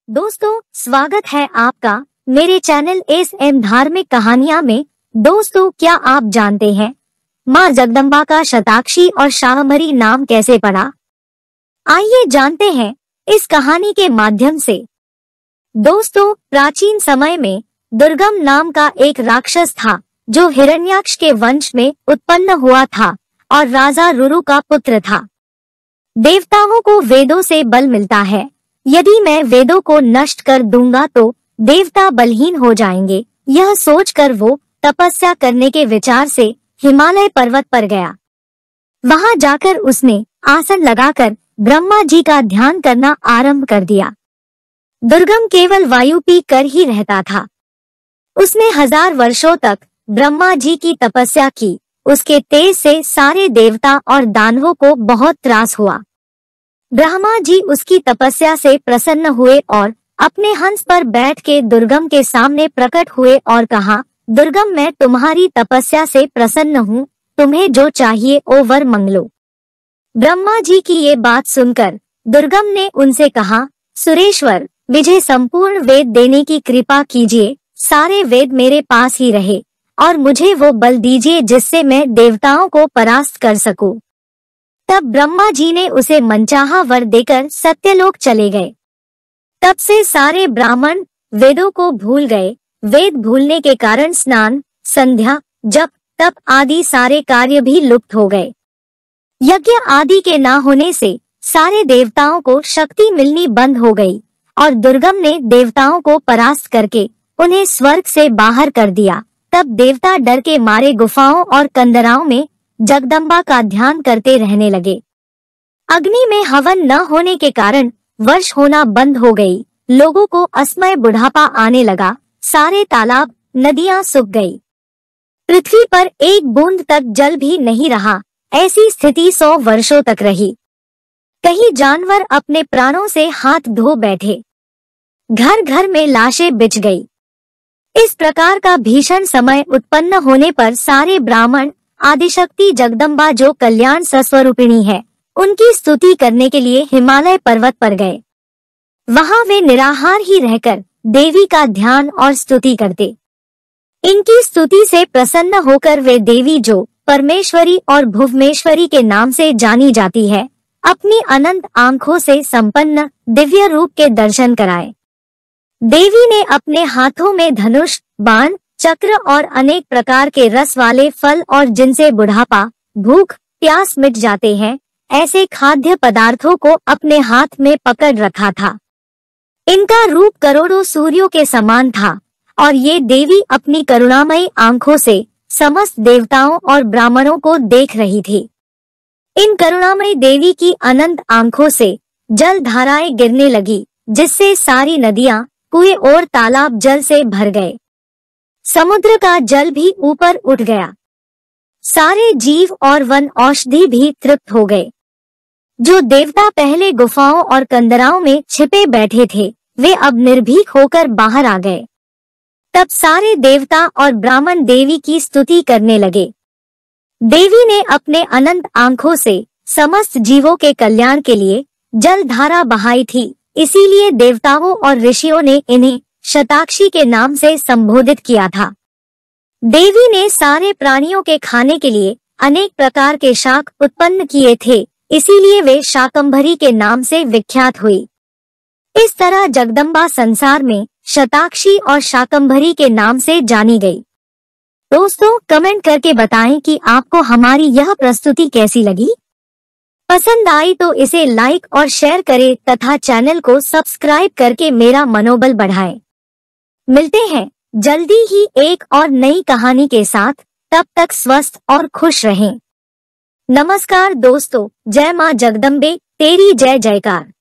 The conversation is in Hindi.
दोस्तों, स्वागत है आपका मेरे चैनल एस.एम. धार्मिक कहानियां में। दोस्तों, क्या आप जानते हैं माँ जगदम्बा का शताक्षी और शाकंभरी नाम कैसे पड़ा? आइए जानते हैं इस कहानी के माध्यम से। दोस्तों, प्राचीन समय में दुर्गम नाम का एक राक्षस था जो हिरण्याक्ष के वंश में उत्पन्न हुआ था और राजा रुरु का पुत्र था। देवताओं को वेदों से बल मिलता है। यदि मैं वेदों को नष्ट कर दूंगा तो देवता बलहीन हो जाएंगे। यह सोचकर वो तपस्या करने के विचार से हिमालय पर्वत पर गया। वहां जाकर उसने आसन लगाकर ब्रह्मा जी का ध्यान करना आरंभ कर दिया। दुर्गम केवल वायु पी कर ही रहता था। उसने 1000 वर्षों तक ब्रह्मा जी की तपस्या की। उसके तेज से सारे देवता और दानवों को बहुत त्रास हुआ। ब्रह्मा जी उसकी तपस्या से प्रसन्न हुए और अपने हंस पर बैठ के दुर्गम के सामने प्रकट हुए और कहा, दुर्गम, मैं तुम्हारी तपस्या से प्रसन्न हूँ। तुम्हें जो चाहिए ओ वर मांग लो। ब्रह्मा जी की ये बात सुनकर दुर्गम ने उनसे कहा, सुरेश्वर, मुझे संपूर्ण वेद देने की कृपा कीजिए। सारे वेद मेरे पास ही रहे और मुझे वो बल दीजिए जिससे मैं देवताओं को परास्त कर सकूं। तब ब्रह्मा जी ने उसे मनचाहा वर देकर सत्यलोक चले गए। तब से सारे ब्राह्मण वेदों को भूल गए। वेद भूलने के कारण स्नान, संध्या, जप, तप आदि सारे कार्य भी लुप्त हो गए। यज्ञ आदि के ना होने से सारे देवताओं को शक्ति मिलनी बंद हो गई और दुर्गम ने देवताओं को परास्त करके उन्हें स्वर्ग से बाहर कर दिया। तब देवता डर के मारे गुफाओं और कंदराओं में जगदम्बा का ध्यान करते रहने लगे। अग्नि में हवन न होने के कारण वर्ष होना बंद हो गई। लोगों को असमय बुढ़ापा आने लगा। सारे तालाब, नदियां सूख गई। पृथ्वी पर एक बूंद तक जल भी नहीं रहा। ऐसी स्थिति 100 वर्षों तक रही। कई जानवर अपने प्राणों से हाथ धो बैठे। घर घर में लाशें बिछ गई। इस प्रकार का भीषण समय उत्पन्न होने पर सारे ब्राह्मण आदिशक्ति जगदम्बा, जो कल्याण स्वरूपिणी है, उनकी स्तुति करने के लिए हिमालय पर्वत पर गए। वहां वे निराहार ही रहकर देवी का ध्यान और स्तुति करते। इनकी स्तुति से प्रसन्न होकर वे देवी, जो परमेश्वरी और भुवनेश्वरी के नाम से जानी जाती है, अपनी अनंत आंखों से संपन्न दिव्य रूप के दर्शन कराए। देवी ने अपने हाथों में धनुष, बाण, चक्र और अनेक प्रकार के रस वाले फल और जिनसे बुढ़ापा, भूख, प्यास मिट जाते हैं, ऐसे खाद्य पदार्थों को अपने हाथ में पकड़ रखा था। इनका रूप करोड़ों सूर्यों के समान था और ये देवी अपनी करुणामयी आंखों से समस्त देवताओं और ब्राह्मणों को देख रही थी। इन करुणामयी देवी की अनंत आंखों से जल धाराएं गिरने लगी, जिससे सारी नदियां, कुएं और तालाब जल से भर गए। समुद्र का जल भी ऊपर उठ गया। सारे जीव और वन औषधि भी तृप्त हो गए। जो देवता पहले गुफाओं और कंदराओं में छिपे बैठे थे, वे अब निर्भीक होकर बाहर आ गए। तब सारे देवता और ब्राह्मण देवी की स्तुति करने लगे। देवी ने अपने अनंत आंखों से समस्त जीवों के कल्याण के लिए जल धारा बहाई थी। इसीलिए देवताओं और ऋषियों ने इन्हें शताक्षी के नाम से संबोधित किया था। देवी ने सारे प्राणियों के खाने के लिए अनेक प्रकार के शाक उत्पन्न किए थे, इसीलिए वे शाकंभरी के नाम से विख्यात हुई। इस तरह जगदम्बा संसार में शताक्षी और शाकंभरी के नाम से जानी गई। दोस्तों, कमेंट करके बताएं कि आपको हमारी यह प्रस्तुति कैसी लगी। पसंद आई तो इसे लाइक और शेयर करें तथा चैनल को सब्सक्राइब करके मेरा मनोबल बढ़ाएं। मिलते हैं जल्दी ही एक और नई कहानी के साथ। तब तक स्वस्थ और खुश रहें। नमस्कार दोस्तों, जय मां जगदम्बे, तेरी जय जयकार।